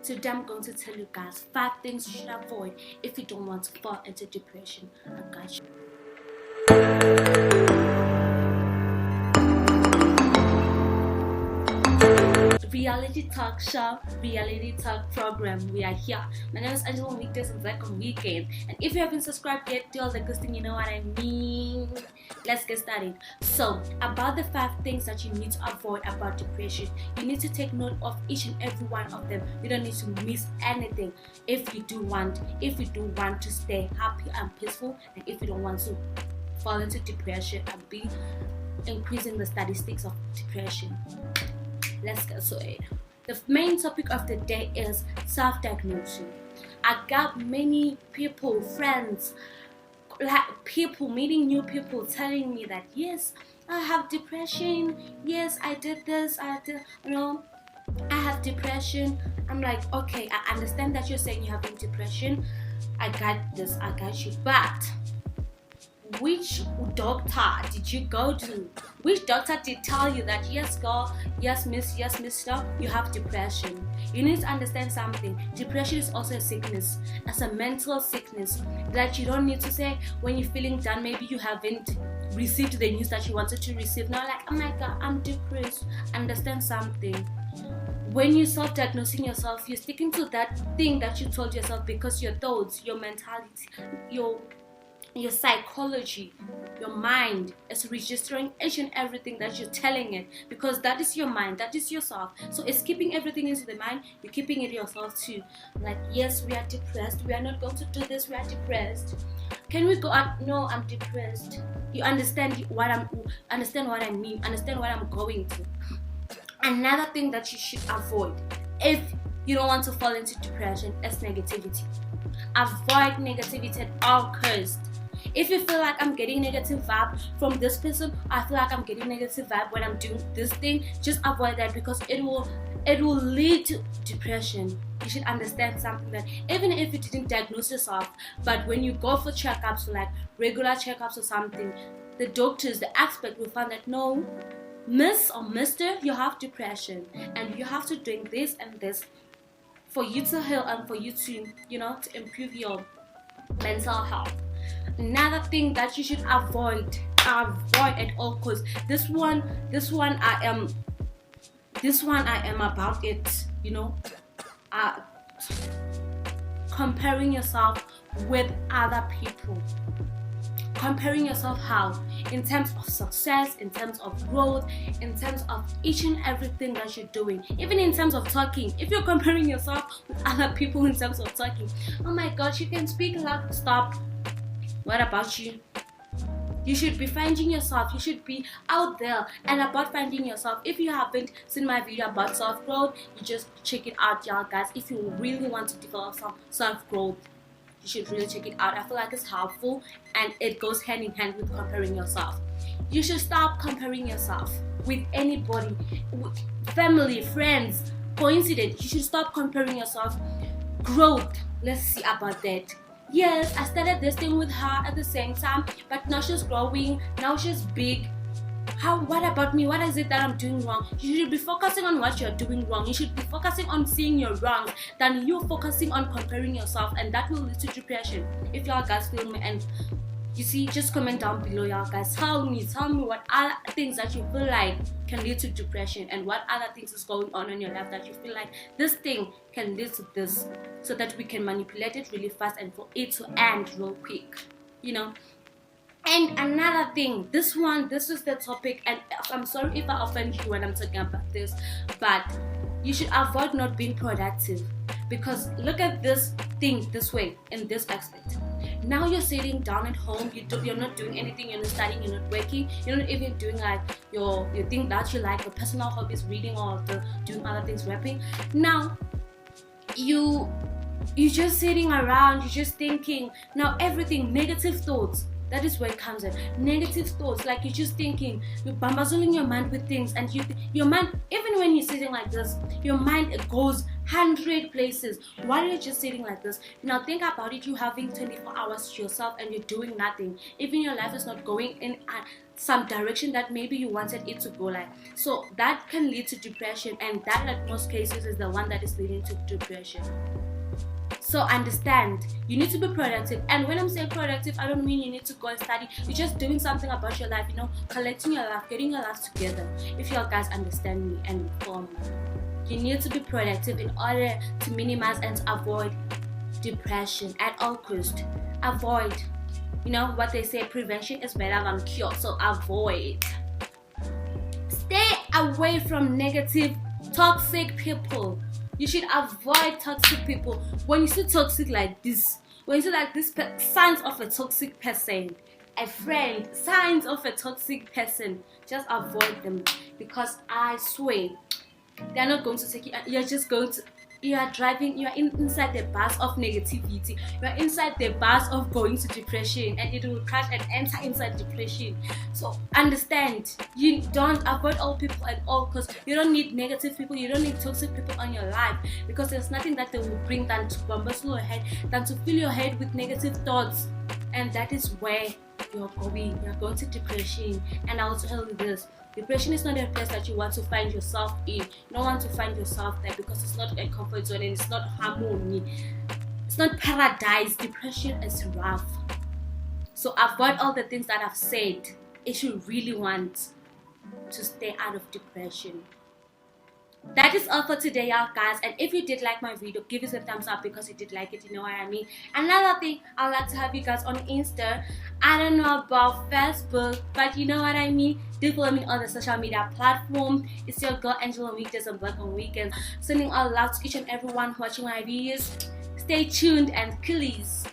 Today I'm going to tell you guys 5 things you should avoid if you don't want to fall into depression. I got you. Reality talk show, reality talk program. We are here. My name is Angela on weekdays and Black on weekends. And if you haven't subscribed yet, do all the good thing, you know what I mean. Let's get started. So, about the 5 things that you need to avoid about depression, you need to take note of each and every one of them. You don't need to miss anything. If you do want to stay happy and peaceful, and if you don't want to fall into depression and be increasing the statistics of depression. Let's get to it. The main topic of the day is self-diagnosing. I got many people, friends, like people, meeting new people telling me that yes, I have depression, yes, I did this, I have depression. I'm like, okay, I understand that you're saying you're having depression. I got this, I got you, but which doctor did you go to? Which doctor did tell you that yes girl, yes mister, you have depression? You need to understand something. Depression is also a sickness. It's a mental sickness that you don't need to say when you're feeling down, maybe you haven't received the news that you wanted to receive. Now like, oh my god, I'm depressed. Understand something. When you're self-diagnosing yourself, you're sticking to that thing that you told yourself because your thoughts, your mentality, your psychology, your mind is registering each and everything that you're telling it, because that is your mind, that is yourself. So it's keeping everything into the mind, you're keeping it yourself too. Like, yes, we are depressed, we are not going to do this, we are depressed. Can we go out? No, I'm depressed. You understand what I mean, understand what I'm going through. Another thing that you should avoid if you don't want to fall into depression is negativity. Avoid negativity at all costs. If you feel like I'm getting negative vibe from this person, I feel like I'm getting negative vibe when I'm doing this thing, just avoid that, because it will lead to depression. You should understand something, that even if you didn't diagnose yourself, but when you go for checkups, like regular checkups or something, the doctors, the expert will find that no, miss or mister, you have depression and you have to drink this and this for you to heal and for you to, to improve your mental health. Another thing that you should avoid at all costs. This one I am about it, comparing yourself with other people. Comparing yourself how? In terms of success, in terms of growth, in terms of each and everything that you're doing. Even in terms of talking. If you're comparing yourself with other people in terms of talking, oh my gosh, you can speak loud, stop. What about you? You should be finding yourself. You should be out there and about finding yourself. If you haven't seen my video about self-growth, you just check it out, y'all guys. If you really want to develop some self-growth, you should really check it out. I feel like it's helpful and it goes hand in hand with comparing yourself. You should stop comparing yourself with anybody, with family, friends, coincidence. You should stop comparing yourself. Growth, let's see about that. Yes, I started this thing with her at the same time, but now she's growing, now she's big. What about me? What is it that I'm doing wrong? You should be focusing on what you're doing wrong. You should be focusing on seeing your wrongs than you focusing on comparing yourself, and that will lead to depression. If y'all guys feel me, and you see, just comment down below, y'all guys. Tell me what other things that you feel like can lead to depression, and what other things is going on in your life that you feel like this thing can lead to this, so that we can manipulate it really fast and for it to end real quick, And another thing, this is the topic, and I'm sorry if I offend you when I'm talking about this, but you should avoid not being productive. Because look at this thing this way, in this aspect. Now you're sitting down at home, you're not doing anything, you're not studying, you're not working, you're not even doing like your thing that you like, your personal hobbies, reading or doing other things, rapping. Now you're just sitting around, you're just thinking, now everything, negative thoughts. That is where it comes in. Negative thoughts, like you're just thinking, you're bamboozling your mind with things, and your mind, even when you're sitting like this, your mind, it goes 100 places. While you're just sitting like this, now think about it. You having 24 hours to yourself and you're doing nothing. Even your life is not going in some direction that maybe you wanted it to go like. So that can lead to depression, and that at most cases is the one that is leading to depression. So understand, you need to be productive. And when I'm saying productive, I don't mean you need to go and study. You're just doing something about your life, collecting your life, getting your life together. If you guys understand me and inform me, you need to be productive in order to minimize and to avoid depression at all costs. Avoid. What they say, prevention is better than cure. So avoid. Stay away from negative, toxic people. You should avoid toxic people. When you see toxic like this, when you see like this, signs of a toxic person, a friend, signs of a toxic person, just avoid them, because I swear they're not going to take you. You're just going to. You are driving. You are inside the bus of negativity. You are inside the bus of going to depression, and it will crash and enter inside depression. So understand, you don't avoid all people at all, because you don't need negative people. You don't need toxic people on your life, because there's nothing that they will bring than to bamboozle your head, than to fill your head with negative thoughts, and that is where you're going. You're going to depression. And I'll tell you this. Depression is not a place that you want to find yourself in. You don't want to find yourself there, because it's not a comfort zone and it's not harmony. It's not paradise. Depression is rough. So avoid all the things that I've said if you really want to stay out of depression. That is all for today, y'all guys. And if you did like my video, give it a thumbs up, because you did like it, you know what I mean. Another thing, I'd like to have you guys on Insta. I don't know about Facebook, but you know what I mean. Do follow me on the social media platform. It's your girl Angela, weekdays and Black on weekends. Sending all love to each and everyone watching my videos. Stay tuned and please